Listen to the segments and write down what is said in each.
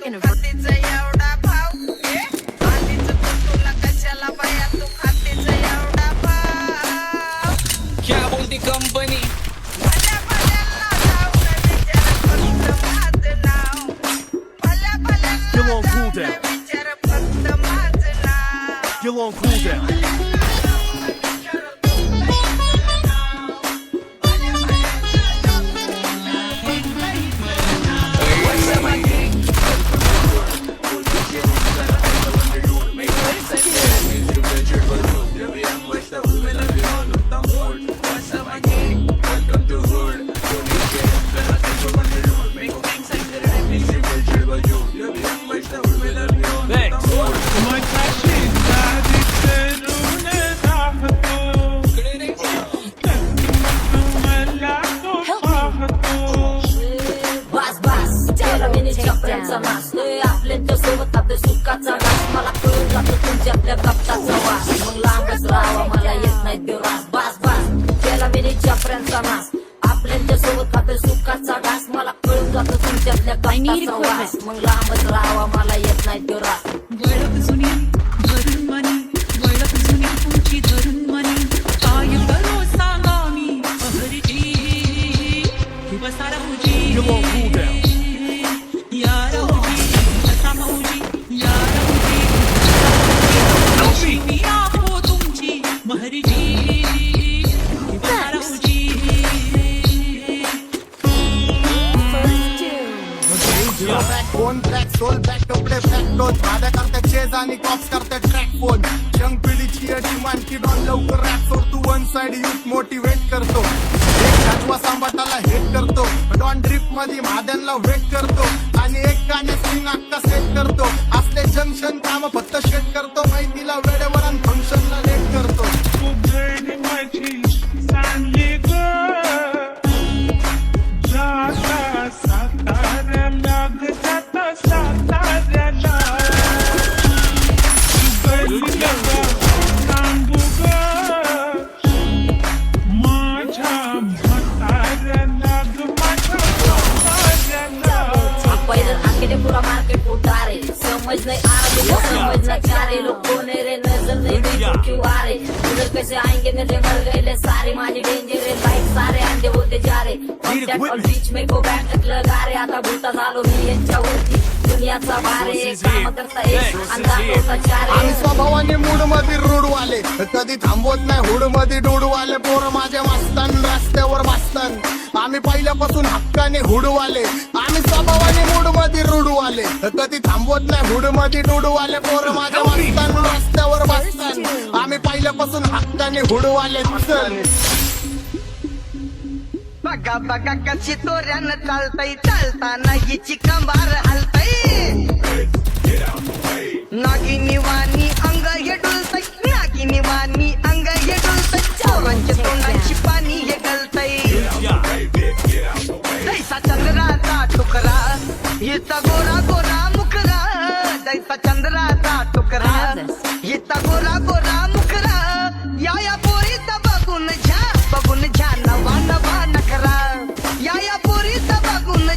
in a क्या बोलती company You're on cooldown. You're on cooldown. आपल्या सोबत आपल्या सुखाचा घास मला कळून जातो तुमच्यातल्या कप्ताचा वास मग लांबच राहावा मला येत नाही देव रास बास बास केला मी चपऱ्यांचा नाश आपल्या सोबत आपल्या सुखाचा घास मला कळून जातो तुमच्यातल्या कप्ताचा वास मग लांबच राहावा मला येत नाही देव रास वळख जुनी धरून मनी वळख जुनी तुमची धरून मनी काय करो सांगा मी अहरीची बसा राहूजी You're on cooldown. या राहूजी बसा माऊजी या राहूजी मी आपो तुमची महरीजी बसा राहूजी फोन ट्रॅक सोल बॅक कपडे फॅक्टोज भाड्या करते चेज आणि कॉप्स करते ट्रॅक फोन जंग पिढीची अशी मानकी डॉन लवकर रॅप सोड तू वन साइड युथ मोटिवेट करतो एक राजवा सांबाटाला हेट करतो डॉन ड्रिप मध्ये महाद्यांना वेट करतो आणि एक गाण्यात सिंग अक्का सेट करतो असले जंक्शन काम फक्त शेट करतो माहितीला वेळेवर आणि फंक्शनला लेट करतो पूरा मार्केट उतारे समझ नहीं आ रहा समझना चाह रहे लोग कौन है रे नजर नहीं गई क्यों आ रहे उधर कैसे आएंगे मेरे मर गए सारे माझे डेंजर है लाइट सारे अंडे होते जा रहे और बीच में को बैठ तक लगा रहे आता भूता झालो मी यांच्यावरती दुनियाचा भारे काम करता अंदाज होता चारे आम्ही स्वभावाने मूड मध्ये रूडवाले कधी थांबवत नाही हुड मध्ये डोडवाले पोरं माझ्या मस्तान रस्त्यावर बसतान आम्ही पहिल्यापासून हक्काने हुडवाले आम्ही स्वभावाने मूड मध्ये रूडवाले कधी थांबवत नाही हुड मध्ये डोडवाले पोरं माझ्या मस्तान रस्त्यावर बसतान आम्ही पहिल्यापासून हक्काने हुडवाले बघा बघा कशी तोऱ्यानं चालतय चालताना हिची कंबार हलतय नागिनी वाणी अंग हे डुलतय नागिनी वाणी अंग हे डुलतय चौरांच्या तोंडाची पाणी हे गलतय दैसा चंद्राचा टुकरा हिचा गोरा गोरा मुखरा दैसा चंद्राचा टुकरा हिचा गोरा गोरा मुखरा या पोरीचा बघून झा नवा नवा नकरा या पोरीचा बघून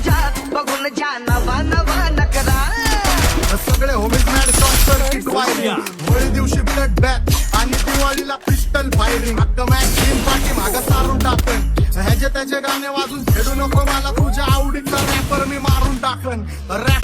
झा नवा नवा नकरा सगळे homies mad short circuit wiring Holi दिवशी ब्लड बॅथ आणि दिवाळीला पिस्टल फायरिंग हक्क मॅक्झिन पाठी मागं सारून टाकन ह्याचे त्याचे गाणे वाजून खेळू नको मला तुझ्या आवडीचा रॅपर मी मारून टाकन रॅप